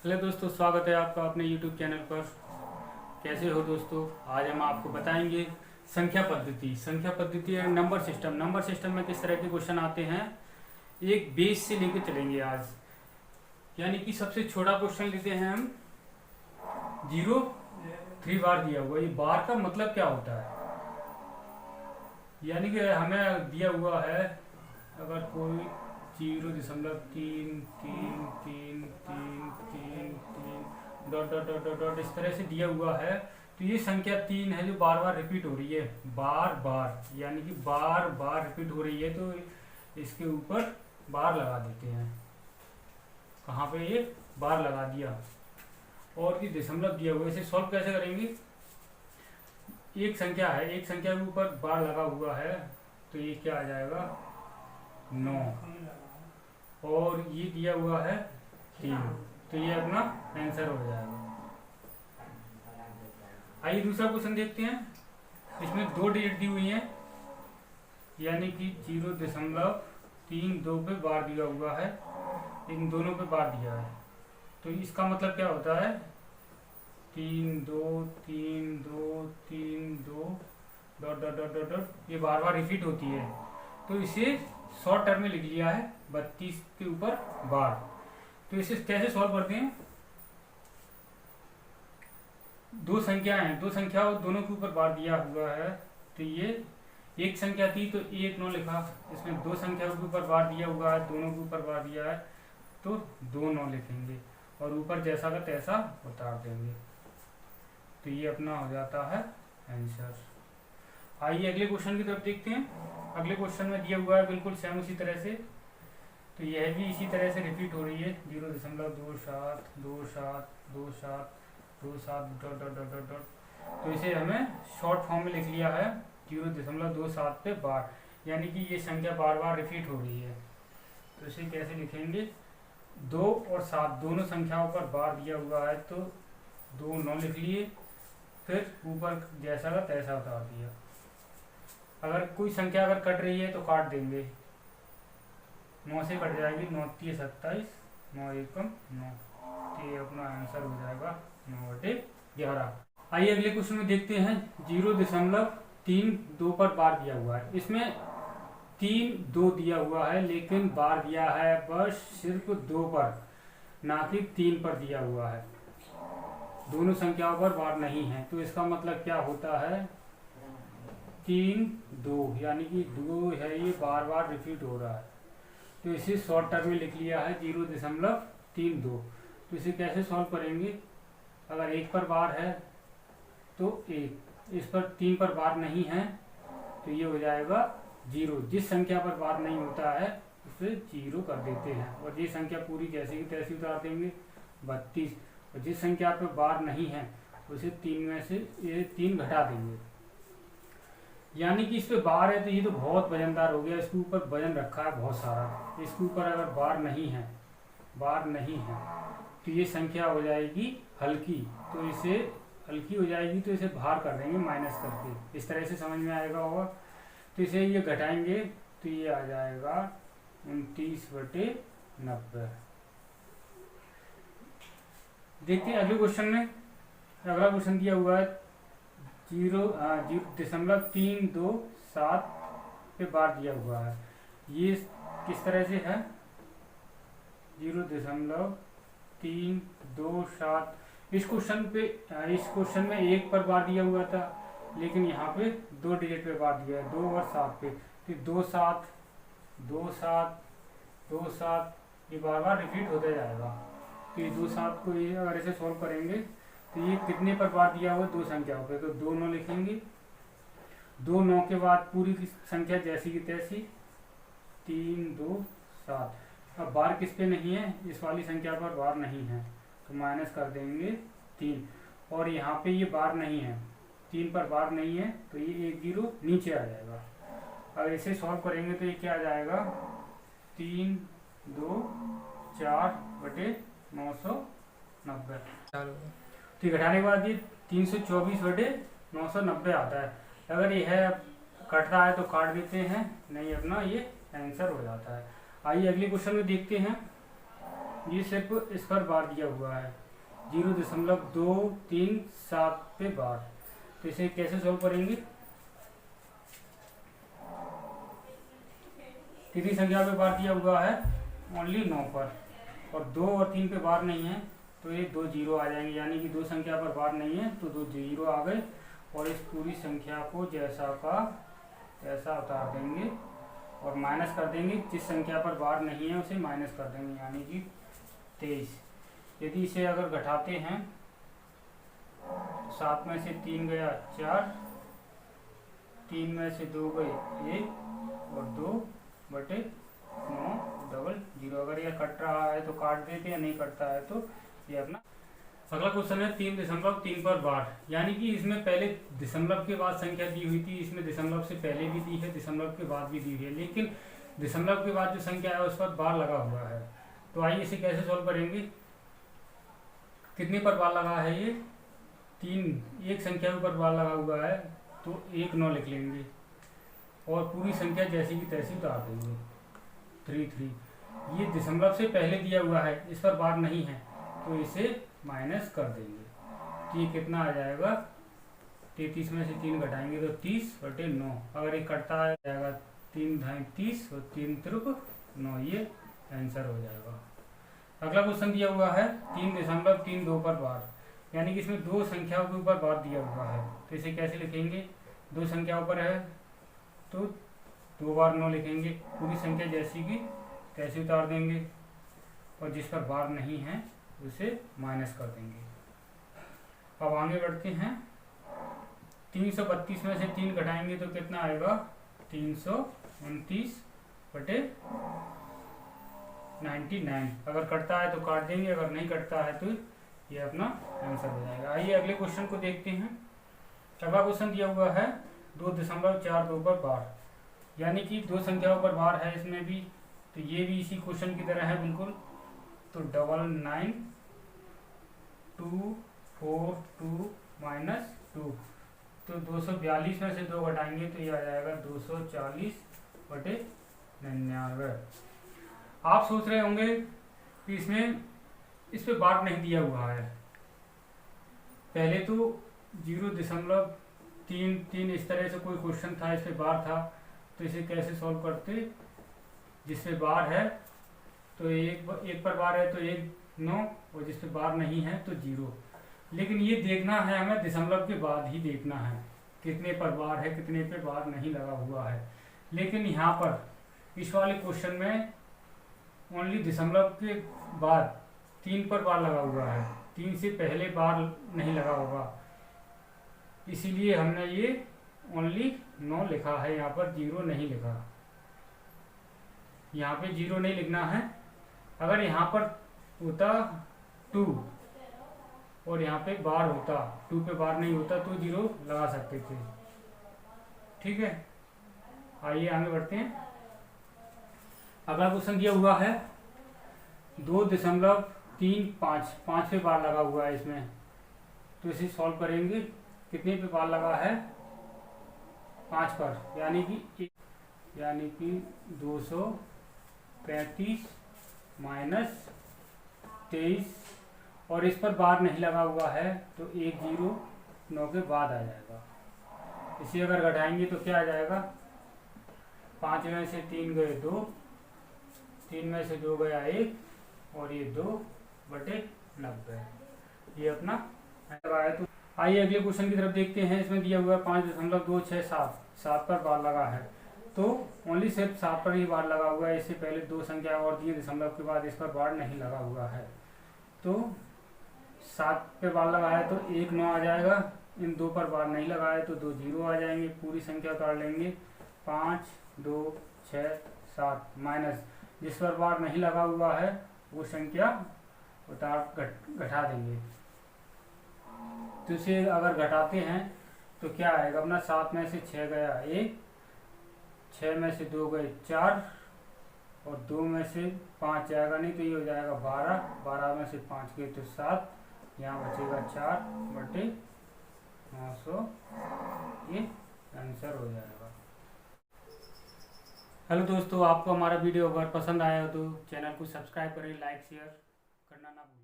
Hello दोस्तों, स्वागत है आपका अपने YouTube चैनल पर। कैसे हो दोस्तों? आज हम आपको बताएंगे संख्या पद्धति। संख्या पद्धति है नंबर सिस्टम। नंबर सिस्टम में किस तरह के क्वेश्चन आते हैं, एक बेस से लेकर चलेंगे आज। यानी कि सबसे छोटा क्वेश्चन लेते हैं हम। 0 3 बार दिया हुआ, ये बार का मतलब क्या होता है? यानी कि हमें दिया हुआ है, अगर कोई 0.33333 dot dot dot dot dot इस तरह से दिया हुआ है, तो ये संख्या 3 है जो बार बार रिपीट हो रही है। बार बार यानी कि बार बार रिपीट हो रही है, तो इसके ऊपर बार लगा देते हैं। कहाँ पे? ये बार लगा दिया। और ये दशमलव दिया हुआ है, इसे सॉल्व कैसे करेंगे? एक संख्या है, एक संख्या के ऊपर बार लगा हुआ है, तो ये क्या आ जाएगा? 9। और ये दिया हुआ है 3, तो ये अपना आंसर हो जाएगा। आइए दूसरा क्वेश्चन देखते हैं। इसमें 2 डिजिट दी हुई हैं, यानी कि 0.32 पे बार दिया हुआ है, इन दोनों पे बार दिया है। तो इसका मतलब क्या होता है? 3 2 3 2 3 2 dot dot dot dot dot, ये बार बार रिपीट होती है। तो इसे शॉर्ट टर्म में लिख लिया है 32 के ऊपर बार। तो इसे कैसे सॉल्व करते हैं? दो संख्याएं हैं, दो संख्या और दोनों के ऊपर बार दिया हुआ है, तो ये एक संख्या थी तो 1 9 लिखा। इसमें दो संख्या के ऊपर बार दिया हुआ है, दोनों के ऊपर बार दिया है, तो 2 9 लिखेंगे और ऊपर जैसा का तैसा उतार देंगे। तो ये अपना हो जाता है आंसर। आइए अगले क्वेश्चन की तरफ देखते हैं। अगले क्वेश्चन में दिया हुआ है बिल्कुल सेम उसी तरह से, तो यह भी इसी तरह से रिपीट हो रही है। 0.27272727 dot dot dot dot dot. तो इसे हमें शॉर्ट फॉर्म में लिख लिया है 0.27 पे बार, यानी कि ये संख्या बार बार रिपीट हो रही है। तो इसे कैसे लिखेंगे? 2 और 7 दोनों संख्याओं पर बार दिया हुआ है, तो 2 9 लिख लिए, फिर ऊपर जैसा का तैसा उतार दिया। अगर कोई संख्या अगर कट रही है तो काट देंगे, 9 से कट जाएगी, 9 3 27, 9 1 9, तो ये अपना आंसर हो जाएगा 9/11। आइए अगले क्वेश्चन में देखते हैं। 0.32 पर बार दिया हुआ है, इसमें 3 2 दिया हुआ है, लेकिन बार दिया है बस सिर्फ 2 पर, ना कि 3 पर दिया हुआ है। दोनों संख्याओं पर बार नहीं है, तो इसका मतलब क्या होता है? 3 2 यानी कि 2 है, ये बार बार रिपीट हो रहा है, तो इसे शॉर्ट टर्म में लिख लिया है 0.32। तो इसे कैसे सॉल्व करेंगे? अगर 1 पर बार है तो 1, इस पर 3 पर बार नहीं है, तो ये हो जाएगा 0। जिस संख्या पर बार नहीं होता है उसे 0 कर देते हैं, और ये संख्या पूरी जैसी की तैसी उतार देंगे 32। और जिस संख्या पर बार नहीं है उसे 3 में से ये 3 घटा देंगे। यानी कि इस पे बार है, तो ये तो बहुत वजनदार हो गया, इसके ऊपर वजन रखा है बहुत सारा। इसके ऊपर अगर बार नहीं है, बार नहीं है, तो ये संख्या हो जाएगी हल्की। तो इसे हल्की हो जाएगी, तो इसे बाहर कर देंगे माइनस करके। इस तरह से समझ में आएगा होगा। तो इसे ये घटाएंगे, तो ये आ जाएगा 29/90। देखते हैं अगले क्वेश्चन में। अगला क्वेश्चन दिया हुआ है 0.327 पे बार दिया हुआ है। ये किस तरह से है? 0.327। इस क्वेश्चन में 1 पर बार दिया हुआ था, लेकिन यहाँ पे 2 डिजिट पे बार दिया है, 2 और 7 पे। तो 2 7 2 7 2 7 ये बार बार रिपीट होता जाएगा। तो ये 2 7 को ये अगर इसे सॉल्व करेंगे, तो ये कितने पर बार दिया हुआ? 2 संख्याओं पे, तो 2 9 लिखेंगे। 2 9 के बाद पूरी की संख्या जैसी की तैसी, 3 2 7। अब बार किस पे नहीं है? इस वाली संख्या पर बार नहीं है, तो माइनस कर देंगे 3। और यहाँ पे ये बार नहीं है, 3 पर बार नहीं है, तो ये 1 0 नीचे आ जाएगा। अगर इसे सॉल्व करेंगे तो ये क्या आ जाएगा? 3 2 4/990। तो घटाने के बाद ये 324/990 आता है। अगर यह कट रहा है तो काट देते हैं, नहीं अपना ये आंसर हो जाता है। आइए अगले क्वेश्चन में देखते हैं। ये सिर्फ इस पर बार दिया हुआ है 0.237 पे बार। तो इसे कैसे सॉल्व करेंगे? कितनी संख्या पे बार दिया हुआ है? ओनली 9 पर, और 2 और 3 पे बार नहीं है, तो ये 2 जीरो आ जाएंगे, यानी कि 2 संख्या पर बार नहीं है तो 2 जीरो आ गए। और इस पूरी संख्या को जैसा का तैसा उतार देंगे और माइनस कर देंगे। जिस संख्या पर बार नहीं है उसे माइनस कर देंगे, यानी कि 23। यदि इसे अगर घटाते हैं, 7 में से 3 गया 4, 3 में से 2 गए 1 और 2/9 डबल जीरो। अगर यह कट रहा है तो काट देते हैं, नहीं कटता है तो ये अपना। अगला क्वेश्चन है 3.3 पर बार, यानी कि इसमें पहले दशमलव के बाद संख्या दी हुई थी, इसमें दशमलव से पहले भी दी है, दशमलव के बाद भी दी हुई है, लेकिन दशमलव के बाद जो संख्या है उस पर बार लगा हुआ है। तो आइए इसे कैसे सॉल्व करेंगे? कितने पर बार लगा है? ये 3, एक संख्या के ऊपर बार लगा हुआ है तो 1 9 लिख लेंगे और पूरी संख्या जैसी की तैसी उतार देंगे 3 ये दशमलव से पहले दिया हुआ है, इस पर बार नहीं है तो इसे माइनस कर देंगे। तो ये कितना आ जाएगा? 33 में से 3 घटाएंगे तो 30/9। अगर ये कटता है जाएगा 3 ढाई 30 और 3 त्रिक 9, ये आंसर हो जाएगा। अगला क्वेश्चन दिया हुआ है 3.32 पर बार, यानी कि इसमें 2 संख्याओं के ऊपर बार दिया हुआ है, तो इसे कैसे लिखेंगे? 2 संख्याओं पर है तो 2 बार 9 लिखेंगे, पूरी संख्या जैसी की तैसी उतार देंगे और जिस पर बार नहीं है उसे माइनस कर देंगे। अब आगे बढ़ते हैं। 332 में से 3 घटाएंगे तो कितना आएगा? 329/99। अगर कटता है तो काट देंगे, अगर नहीं कटता है तो ये अपना आंसर हो जाएगा। आइए अगले क्वेश्चन को देखते हैं। अगला क्वेश्चन दिया हुआ है 2.42 पर बार, यानी कि 2 संख्याओं पर बार है इसमें भी, तो ये भी इसी क्वेश्चन की तरह है बिल्कुल। तो 99,242 -2, तो 242 में से 2 घटाएंगे तो ये आ जाएगा 240/99। आप सोच रहे होंगे कि इस पे बार नहीं दिया हुआ है। पहले तो 0.33 इस तरह से कोई क्वेश्चन था, इस पे बार था, तो इसे कैसे सॉल्व करते? जिसपे बार है तो एक पर बार है तो 1 9, और जिस पे बार नहीं है तो 0। लेकिन ये देखना है हमें दशमलव के बाद ही देखना है कितने पर बार है, कितने पे बार नहीं लगा हुआ है। लेकिन यहाँ पर इस वाले क्वेश्चन में ओनली दशमलव के बाद 3 पर बार लगा हुआ है, 3 से पहले बार नहीं लगा होगा, इसीलिए हमने ये ओनली 9 लिखा है, यहाँ पर 0 नहीं लिखा। यहाँ पे 0 नहीं लिखना है। अगर यहाँ पर होता 2 और यहाँ पे बार होता, 2 पे बार नहीं होता तो 0 लगा सकते थे। ठीक है, आइए आगे बढ़ते हैं। अगला क्वेश्चन दिया हुआ है 2.35, 5 पे बार लगा हुआ है इसमें, तो इसे सॉल्व करेंगे। कितने पे बार लगा है? 5 पर, यानी कि 235 -23, और इस पर बार नहीं लगा हुआ है तो 109 के बाद आ जाएगा। इसे अगर घटाएंगे तो क्या आ जाएगा? 5 में से 3 गए 2, 3 में से 2 गया 1 और ये 2/90, ये अपना आया। तो आइए अगले क्वेश्चन की तरफ देखते हैं। इसमें दिया हुआ है 5.267, 7 पर बार लगा है, तो ओनली सिर्फ 7 पर ही बार लगा हुआ है। इससे पहले 2 संख्या और दिए दशमलव के बाद इस पर बार नहीं लगा हुआ है, तो 7 पे बार लगा है तो 1 9 आ जाएगा। इन 2 पर बार नहीं लगा है तो 2 0 आ जाएंगे, पूरी संख्या उतार लेंगे। 5 2 6 7 माइनस जिस पर बार नहीं लगा हुआ है वो संख्या घटा देंगे। तो इसे अगर घटाते हैं तो क्या आएगा अपना? 7 में से 6 गया 1, 6 में से 2 गए 4 और 2 में से 5 जाएगा नहीं तो ये हो जाएगा 12, 12 में से 5 गए तो 7, यहाँ बचेगा 4/900, ये आंसर हो जाएगा। हेलो दोस्तों, आपको हमारा वीडियो अगर पसंद आया हो तो चैनल को सब्सक्राइब करें, लाइक शेयर करना ना भूलें।